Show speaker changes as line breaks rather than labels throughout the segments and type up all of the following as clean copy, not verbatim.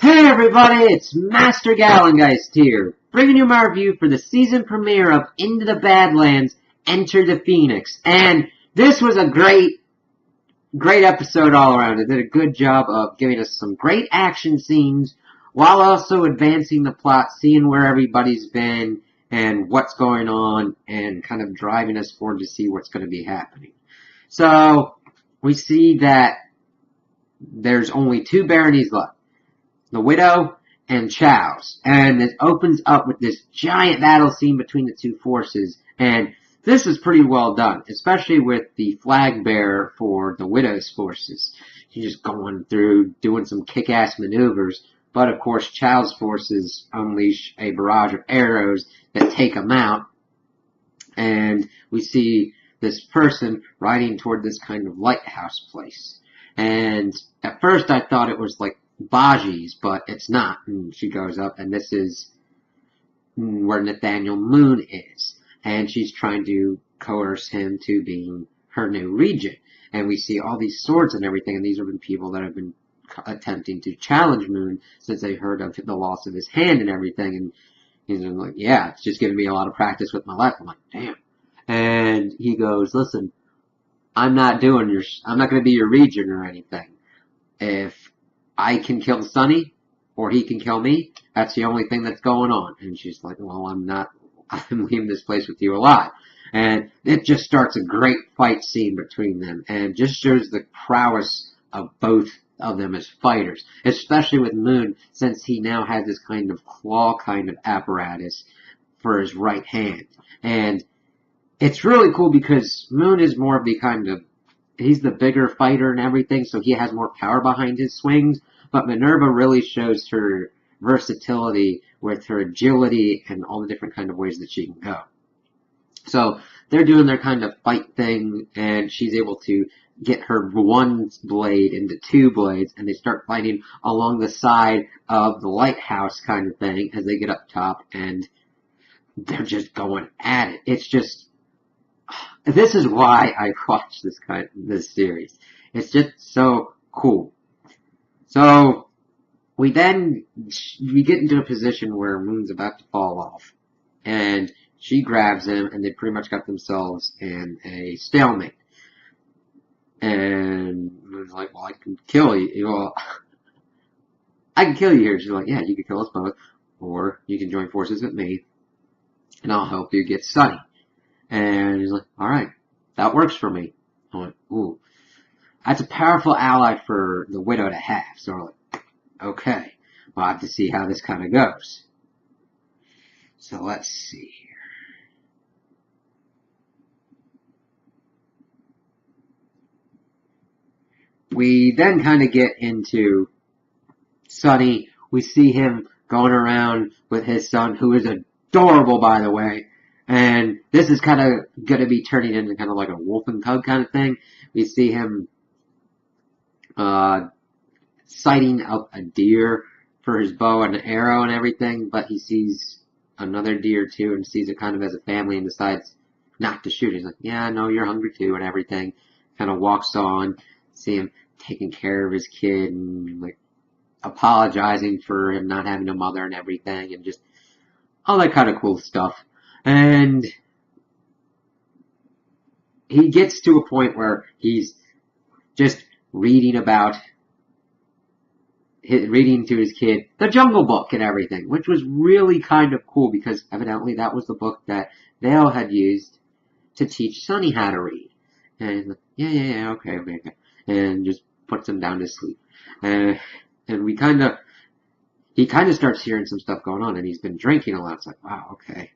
Hey everybody, it's Master Gallengeist here, bringing you my review for the season premiere of Into the Badlands, Enter the Phoenix. And this was a great episode all around. It did a good job of giving us some great action scenes, while also advancing the plot, seeing where everybody's been, and what's going on, and kind of driving us forward to see what's going to be happening. So, we see that there's only two baronies left. The Widow and Chow's. And it opens up with this giant battle scene between the two forces. And this is pretty well done, especially with the flag bearer for the Widow's forces. He's just going through, doing some kick-ass maneuvers. But of course, Chow's forces unleash a barrage of arrows that take him out. And we see this person riding toward this kind of lighthouse place. And at first I thought it was like Baji's, but it's not. And she goes up, and this is where Nathaniel Moon is. And she's trying to coerce him to being her new regent. And we see all these swords and everything, and these are the people that have been attempting to challenge Moon since they heard of the loss of his hand and everything. And he's like, yeah, it's just giving me a lot of practice with my life. I'm like, damn. And he goes, listen, I'm not going to be your regent or anything. If I can kill Sonny, or he can kill me, that's the only thing that's going on. And she's like, well, I'm leaving this place with you alive. And it just starts a great fight scene between them, and just shows the prowess of both of them as fighters, especially with Moon, since he now has this kind of claw kind of apparatus for his right hand. And it's really cool because Moon is more of the kind of, he's the bigger fighter and everything, so he has more power behind his swings. But Minerva really shows her versatility with her agility and all the different kind of ways that she can go. So they're doing their kind of fight thing, and she's able to get her one blade into two blades, and they start fighting along the side of the lighthouse kind of thing as they get up top, and they're just going at it. It's just, this is why I watch this series. It's just so cool. So we get into a position where Moon's about to fall off, and she grabs him, and they pretty much got themselves in a stalemate. And Moon's like, well, I can kill you. Well, I can kill you here. She's like, yeah, you can kill us both, or you can join forces with me, and I'll help you get Sonny. And he's like, alright, that works for me. I went, ooh. That's a powerful ally for the Widow to have. So we're like, okay, we'll have to see how this kind of goes. So let's see here. We then kind of get into Sonny. We see him going around with his son, who is adorable, by the way. And this is kind of going to be turning into kind of like a wolf and cub kind of thing. We see him sighting up a deer for his bow and arrow and everything, but he sees another deer too and sees it kind of as a family and decides not to shoot. He's like, yeah, I know you're hungry too and everything. Kind of walks on, see him taking care of his kid and like apologizing for him not having a mother and everything, and just all that kind of cool stuff. And he gets to a point where he's just reading to his kid the Jungle Book and everything, which was really kind of cool because evidently that was the book that Vale had used to teach Sonny how to read. And he's like, yeah, okay. And just puts him down to sleep. And he kind of starts hearing some stuff going on, and he's been drinking a lot. It's like, wow, okay.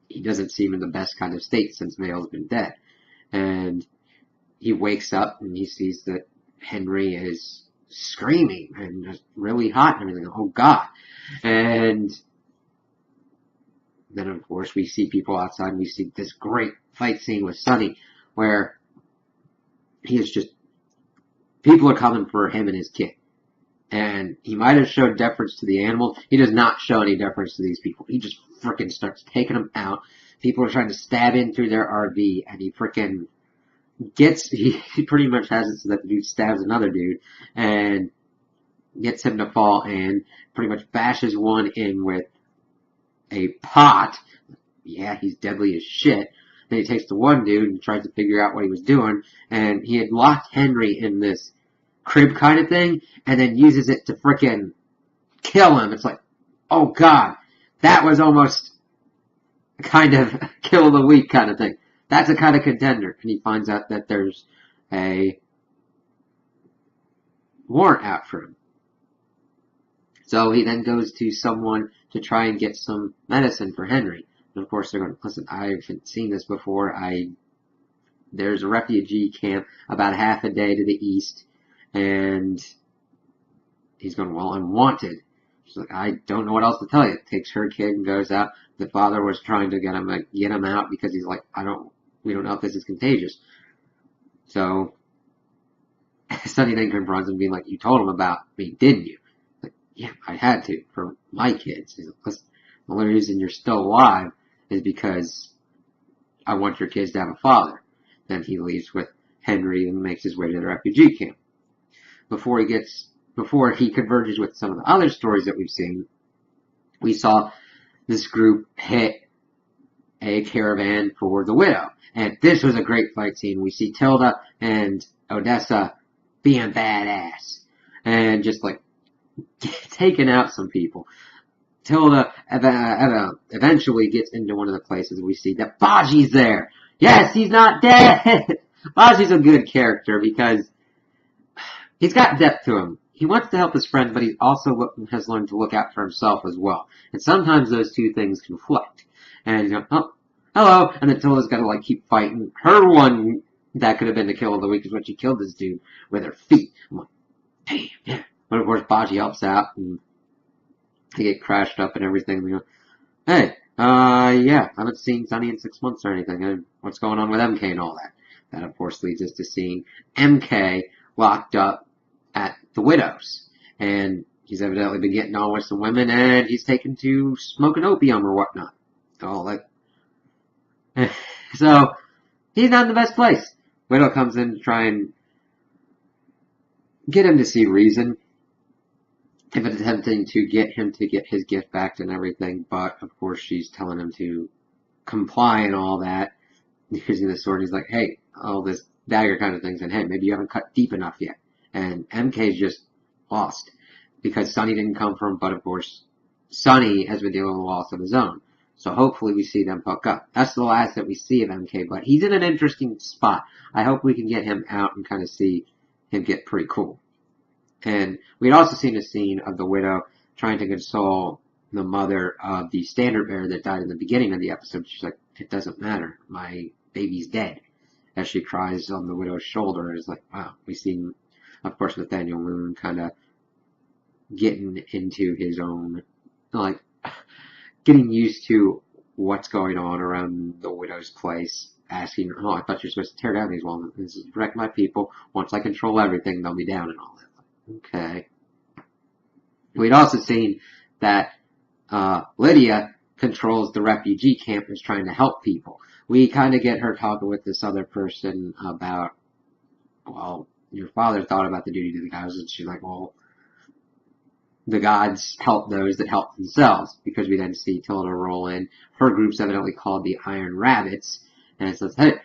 He doesn't seem in the best kind of state since Vale's been dead. And he wakes up and he sees that Henry is screaming and just really hot and everything. Oh God. And then of course we see people outside, and we see this great fight scene with Sonny where he is just, people are coming for him and his kid. And he might have showed deference to the animals. He does not show any deference to these people. He just frickin' starts taking them out. People are trying to stab in through their RV, and he frickin' he pretty much has it so that the dude stabs another dude, and gets him to fall and pretty much bashes one in with a pot. Yeah, he's deadly as shit. Then he takes the one dude and tries to figure out what he was doing, and he had locked Henry in this crib kind of thing, and then uses it to frickin' kill him. It's like, oh god, that was almost kind of kill of the week kind of thing. That's a kind of contender. And he finds out that there's a warrant out for him. So he then goes to someone to try and get some medicine for Henry. And of course they're going, listen, I haven't seen this before. There's a refugee camp about half a day to the east. And he's going, well, I'm wanted. She's like, I don't know what else to tell you. Takes her kid and goes out. The father was trying to get him out because he's like, we don't know if this is contagious. So Sonny then confronts him, being like, you told him about me, didn't you? Like, yeah, I had to for my kids. He's like, listen, the only reason you're still alive is because I want your kids to have a father. Then he leaves with Henry and makes his way to the refugee camp. Before he converges with some of the other stories that we've seen, we saw this group hit a caravan for the widow. And this was a great fight scene. We see Tilda and Odessa being badass. And just like taking out some people. Tilda eventually gets into one of the places we see that Baji's there. Yes, he's not dead! Baji's a good character because he's got depth to him. He wants to help his friend, but he also has learned to look out for himself as well. And sometimes those two things conflict. And you know, oh, hello, and then Tilda's got to like keep fighting. Her one that could have been the kill of the week is when she killed this dude with her feet. I'm like, damn, yeah. But of course, Baji helps out, and they get crashed up and everything. They go, hey, yeah, I haven't seen Sonny in 6 months or anything. What's going on with MK and all that? That, of course, leads us to seeing MK locked up at the Widow's. And he's evidently been getting on with some women, and he's taken to smoking opium or whatnot. All that. So, he's not in the best place. Widow comes in to try and get him to see reason. If it's attempting to get him to get his gift back and everything, but of course she's telling him to comply and all that. Using the sword, he's like, hey, all this dagger kind of things, and hey, maybe you haven't cut deep enough yet. And MK's just lost. Because Sonny didn't come from him, but of course, Sonny has been dealing with a loss of his own. So hopefully we see them hook up. That's the last that we see of MK, but he's in an interesting spot. I hope we can get him out and kind of see him get pretty cool. And we'd also seen a scene of the widow trying to console the mother of the standard bearer that died in the beginning of the episode. She's like, it doesn't matter. My baby's dead. As she cries on the widow's shoulder. It's like, wow. We see, of course, Nathaniel Moon kind of getting into his own, like, getting used to what's going on around the widow's place. Asking her, oh, I thought you were supposed to tear down these walls. This is wreck my people. Once I control everything, they'll be down and all that. Okay. We'd also seen that Lydia controls the refugee camp and is trying to help people. We kind of get her talking with this other person about, well, your father thought about the duty to the gods, and she's like, well, the gods help those that help themselves, because we then see Tilda roll in. Her group's evidently called the Iron Rabbits, and it says, hey,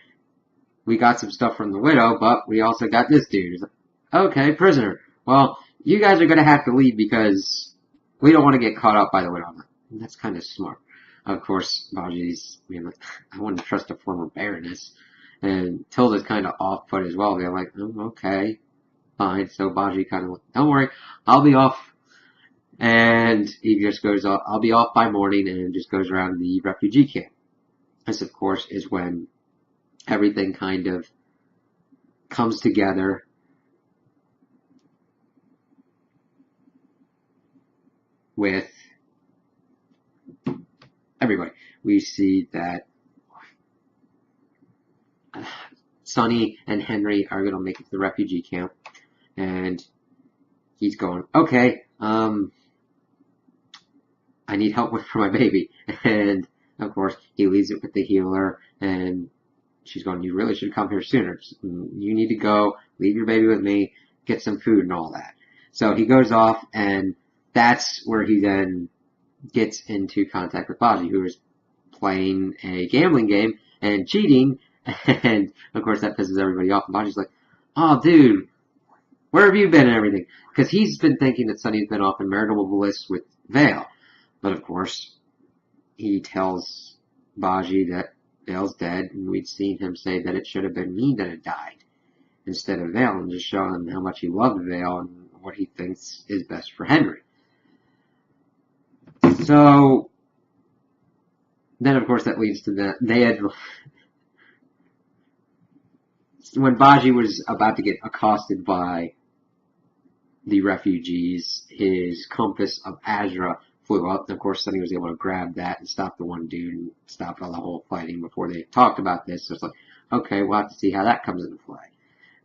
we got some stuff from the widow, but we also got this dude. It's like, okay, prisoner. Well, you guys are going to have to leave because we don't want to get caught up by the widow. And that's kind of smart. Of course, Baji's, I wouldn't trust a former baroness. And Tilda's kind of off-put as well. They're like, oh, okay, fine. So Baji kind of like, don't worry, I'll be off. And he just goes, I'll be off by morning, and just goes around the refugee camp. This, of course, is when everything kind of comes together. With everybody. We see that Sonny and Henry are going to make it to the refugee camp. And he's going, okay, I need help for my baby. And, of course, he leaves it with the healer. And she's going, you really should come here sooner. You need to go, leave your baby with me, get some food and all that. So he goes off, and that's where he then gets into contact with Baji, who is playing a gambling game and cheating, and of course that pisses everybody off. And Baji's like, "Oh, dude, where have you been and everything?" Because he's been thinking that Sunny's been off in marital bliss with Vale, but of course he tells Baji that Vale's dead, and we'd seen him say that it should have been me that had died instead of Vale, and just showing him how much he loved Vale and what he thinks is best for Henry. So then, of course, that leads to that. They had, when Baji was about to get accosted by the refugees, his compass of Azra flew up. And of course, Sunny was able to grab that and stop the one dude and stop all the whole fighting before they talked about this. So it's like, okay, we'll have to see how that comes into play.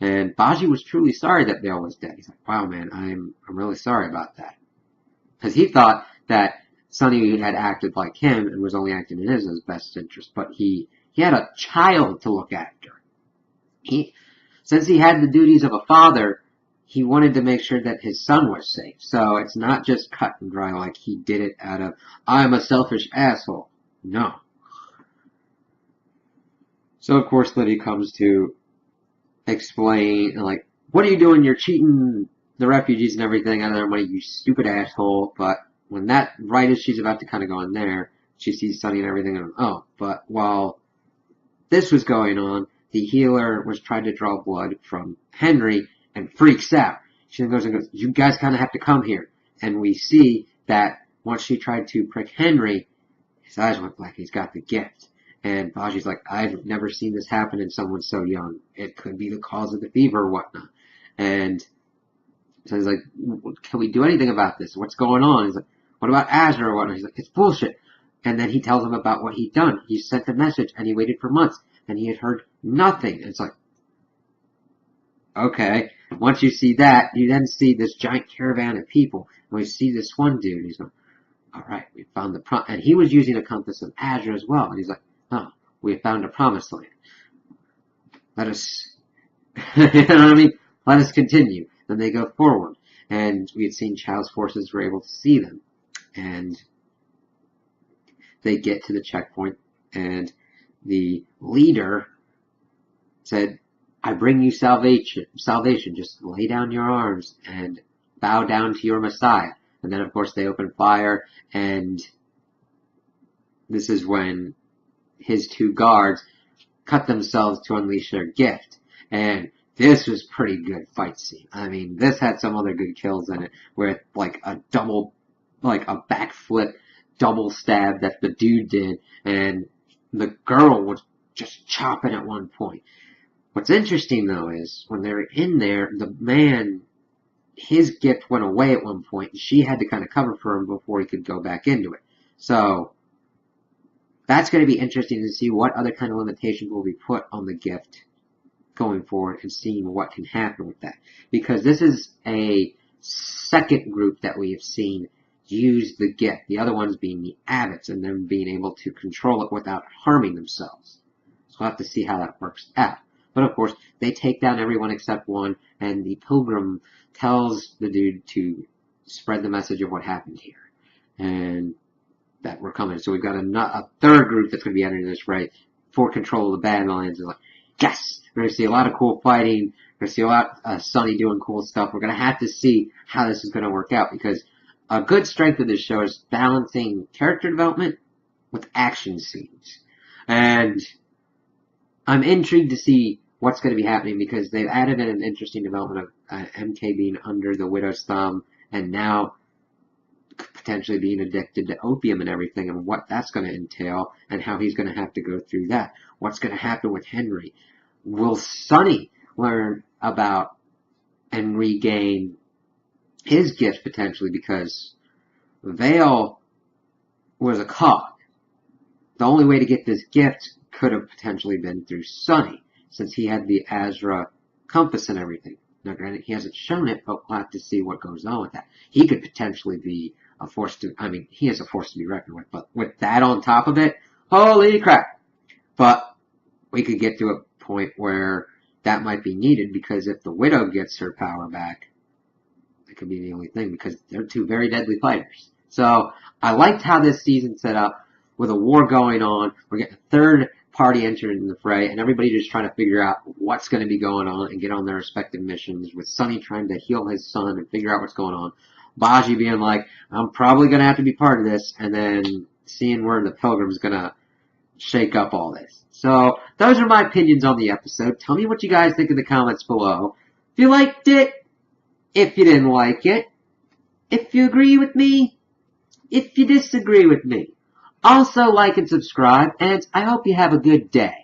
And Baji was truly sorry that Vale was dead. He's like, wow, man, I'm really sorry about that. Because he thought that Sunny had acted like him and was only acting in his best interest. But he had a child to look after. Since he had the duties of a father, he wanted to make sure that his son was safe. So it's not just cut and dry like he did it out of, I'm a selfish asshole. No. So of course Liddy comes to explain, like, what are you doing? You're cheating the refugees and everything out of their money, you stupid asshole. But when that, right as she's about to kind of go in there, she sees Sunny and everything, and oh, but while this was going on, the healer was trying to draw blood from Henry and freaks out. She then goes and goes, you guys kind of have to come here. And we see that once she tried to prick Henry, his eyes went black. He's got the gift. And Baji's like, I've never seen this happen in someone so young. It could be the cause of the fever or whatnot. And so he's like, can we do anything about this? What's going on? He's like, what about Azure or whatnot? He's like, it's bullshit. And then he tells him about what he'd done. He sent a message and he waited for months and he had heard nothing. And it's like, okay. Once you see that, you then see this giant caravan of people. And we see this one dude. He's going, all right, we found the and he was using a compass of Azure as well. And he's like, oh, we have found a promised land. Let us, you know what I mean? Let us continue. Then they go forward. And we had seen Chow's forces were able to see them. And they get to the checkpoint. And the leader said, I bring you salvation. Just lay down your arms and bow down to your Messiah. And then, of course, they open fire. And this is when his two guards cut themselves to unleash their gift. And this was pretty good fight scene. I mean, this had some other good kills in it, where like a backflip double stab that the dude did, and the girl was just chopping at one point. What's interesting though is when they were in there, the man, his gift went away at one point, and she had to kind of cover for him before he could go back into it. So that's going to be interesting to see what other kind of limitations will be put on the gift going forward and seeing what can happen with that. Because this is a second group that we have seen use the gift. The other ones being the abbots and them being able to control it without harming themselves. So we'll have to see how that works out. But of course, they take down everyone except one, and the pilgrim tells the dude to spread the message of what happened here. And that we're coming. So we've got a third group that's going to be entering this raid for control of the Badlands. And like, yes! We're going to see a lot of cool fighting. We're going to see a lot of Sunny doing cool stuff. We're going to have to see how this is going to work out, because a good strength of this show is balancing character development with action scenes. And I'm intrigued to see what's going to be happening, because they've added in an interesting development of MK being under the widow's thumb and now potentially being addicted to opium and everything, and what that's going to entail and how he's going to have to go through that. What's going to happen with Henry? Will Sunny learn about and regain his gift potentially, because Vale was a cog. The only way to get this gift could have potentially been through Sunny, since he had the Azra compass and everything. Now granted, he hasn't shown it, but we'll have to see what goes on with that. He could potentially be a force to, I mean, he is a force to be reckoned with, but with that on top of it, holy crap. But we could get to a point where that might be needed, because if the widow gets her power back, could be the only thing because they're two very deadly fighters. So I liked how this season set up with a war going on. We're getting a third party entering in the fray, and everybody just trying to figure out what's going to be going on and get on their respective missions, with Sonny trying to heal his son and figure out what's going on. Baji being like, I'm probably going to have to be part of this, and then seeing where the Pilgrim's going to shake up all this. So those are my opinions on the episode. Tell me what you guys think in the comments below. If you liked it, if you didn't like it, if you agree with me, if you disagree with me. Also like and subscribe, and I hope you have a good day.